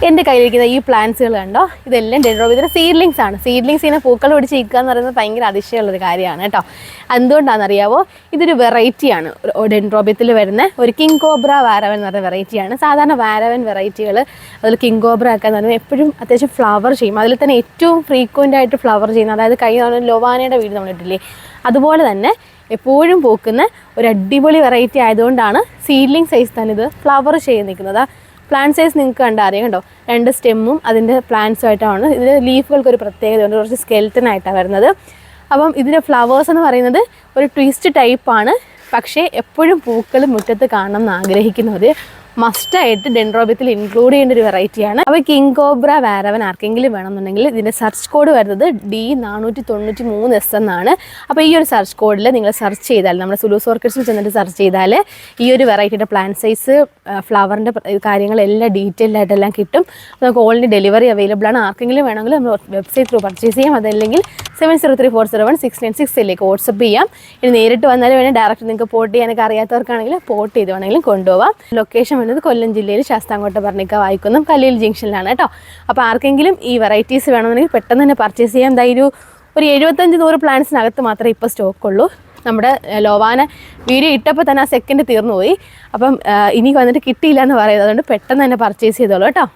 എൻ്റെ കയ്യിലിരിക്കുന്ന ഈ പ്ലാന്റ്സുകൾ കണ്ടോ, ഇതെല്ലാം ഡെൻഡ്രോബിയത്തിൻ്റെ സീഡ്ലിങ്സ് ആണ്. സീഡ്ലിങ്സിനെ പൂക്കൾ പിടിച്ച് നിൽക്കുക എന്ന് പറയുന്നത് ഭയങ്കര അതിശയമുള്ളൊരു കാര്യമാണ് കേട്ടോ. എന്തുകൊണ്ടാണെന്നറിയാവോ? ഇതൊരു വെറൈറ്റിയാണ്. ഡെൻഡ്രോബിയത്തിൽ വരുന്ന ഒരു കിങ് കോബ്ര വാരവൻ എന്ന് പറയുന്ന വെറൈറ്റിയാണ്. സാധാരണ വാരവൻ വെറൈറ്റികൾ അതിൽ കിങ് കോബ്ര ഒക്കെ എന്ന് പറയുമ്പോൾ എപ്പോഴും അത്യാവശ്യം ഫ്ലവർ ചെയ്യും. അതിൽ തന്നെ ഏറ്റവും ഫ്രീക്വൻ്റ് ആയിട്ട് ഫ്ലവർ ചെയ്യുന്ന, അതായത് കഴിഞ്ഞ ലൊവാനയുടെ വീട് നമ്മളിട്ടില്ലേ, അതുപോലെ തന്നെ എപ്പോഴും പൂക്കുന്ന ഒരു അടിപൊളി വെറൈറ്റി ആയതുകൊണ്ടാണ് സീഡ്ലിംഗ് സൈസ് തന്നെ ഇത് ഫ്ലവർ ചെയ്ത് നിൽക്കുന്നത്. പ്ലാന്റ് സൈസ് നിങ്ങൾക്ക് കണ്ടാൽ അറിയാം കേട്ടോ. 2 സ്റ്റെമ്മും അതിൻ്റെ പ്ലാന്റ്സുമായിട്ടാണ്. ഇതിൻ്റെ ലീഫുകൾക്കൊരു പ്രത്യേകതയുണ്ട്, കുറച്ച് സ്കെൽറ്റനായിട്ടാണ് വരുന്നത്. അപ്പം ഇതിൻ്റെ ഫ്ലവേഴ്സ് എന്ന് പറയുന്നത് ഒരു ട്വിസ്റ്റ് ടൈപ്പാണ്. പക്ഷേ എപ്പോഴും പൂക്കൾ മുറ്റത്ത് കാണണം എന്ന് ആഗ്രഹിക്കുന്നവർ മസ്റ്റായിട്ട് ഡെൻഡ്രോബിയത്തിൽ ഇൻക്ലൂഡ് ചെയ്യേണ്ട ഒരു വെറൈറ്റിയാണ്. അപ്പോൾ കിങ് കോബ്ര വാരവൻ ആർക്കെങ്കിലും വേണമെന്നുണ്ടെങ്കിൽ ഇതിൻ്റെ സെർച്ച് കോഡ് വരുന്നത് D493S എന്നാണ്. അപ്പോൾ ഈ ഒരു സെർച്ച് കോഡിൽ നിങ്ങൾ സെർച്ച് ചെയ്താൽ, നമ്മുടെ സുലൂസ് ഓർക്കിഡ്സിൽ ചെന്നിട്ട് സെർച്ച് ചെയ്താൽ ഈ ഒരു വെറൈറ്റിയുടെ പ്ലാന്റ് സൈസ്, ഫ്ലവറിൻ്റെ കാര്യങ്ങളെല്ലാം ഡീറ്റെയിൽഡ് ആയിട്ടെല്ലാം കിട്ടും. നമുക്ക് ഓൾറെഡി ഡെലിവറി അവൈലബിൾ ആണ്. ആർക്കെങ്കിലും വേണമെങ്കിൽ നമ്മൾ വെബ്സൈറ്റ് ത്രൂ പർച്ചേസ് ചെയ്യാം. അതല്ലെങ്കിൽ 7034716966 വാട്സപ്പ് ചെയ്യാം. ഇനി നേരിട്ട് വന്നാലും വേണേൽ ഡയറക്റ്റ് നിങ്ങൾക്ക് പോർട്ട് ചെയ്യാനൊക്കെ അറിയാത്തവർക്കാണെങ്കിൽ പോർട്ട് ചെയ്ത് വേണമെങ്കിലും കൊണ്ടുപോകാം. ലൊക്കേഷൻ വരുന്നത് കൊല്ലം ജില്ലയിൽ ശാസ്താംകോട്ട പറഞ്ഞിക്ക വായിക്കുന്നതും കല്ലിൽ ജംഗ്ഷനിലാണ് കേട്ടോ. അപ്പോൾ ആർക്കെങ്കിലും ഈ വെറൈറ്റീസ് വേണമെന്നുണ്ടെങ്കിൽ പെട്ടെന്ന് തന്നെ പർച്ചേസ് ചെയ്യാം. എന്തായാലും ഒരു 75-100 പ്ലാന്റ്സിനകത്ത് മാത്രമേ ഇപ്പോൾ സ്റ്റോക്കുള്ളൂ. നമ്മുടെ ലൊവാന വീഡിയോ ഇട്ടപ്പോൾ തന്നെ ആ സെക്കൻഡ് തീർന്നു പോയി. അപ്പം ഇനി വന്നിട്ട് കിട്ടിയില്ല എന്ന് പറയുന്നത്, അതുകൊണ്ട് പെട്ടെന്ന് തന്നെ പർച്ചേസ് ചെയ്തോളൂ കേട്ടോ.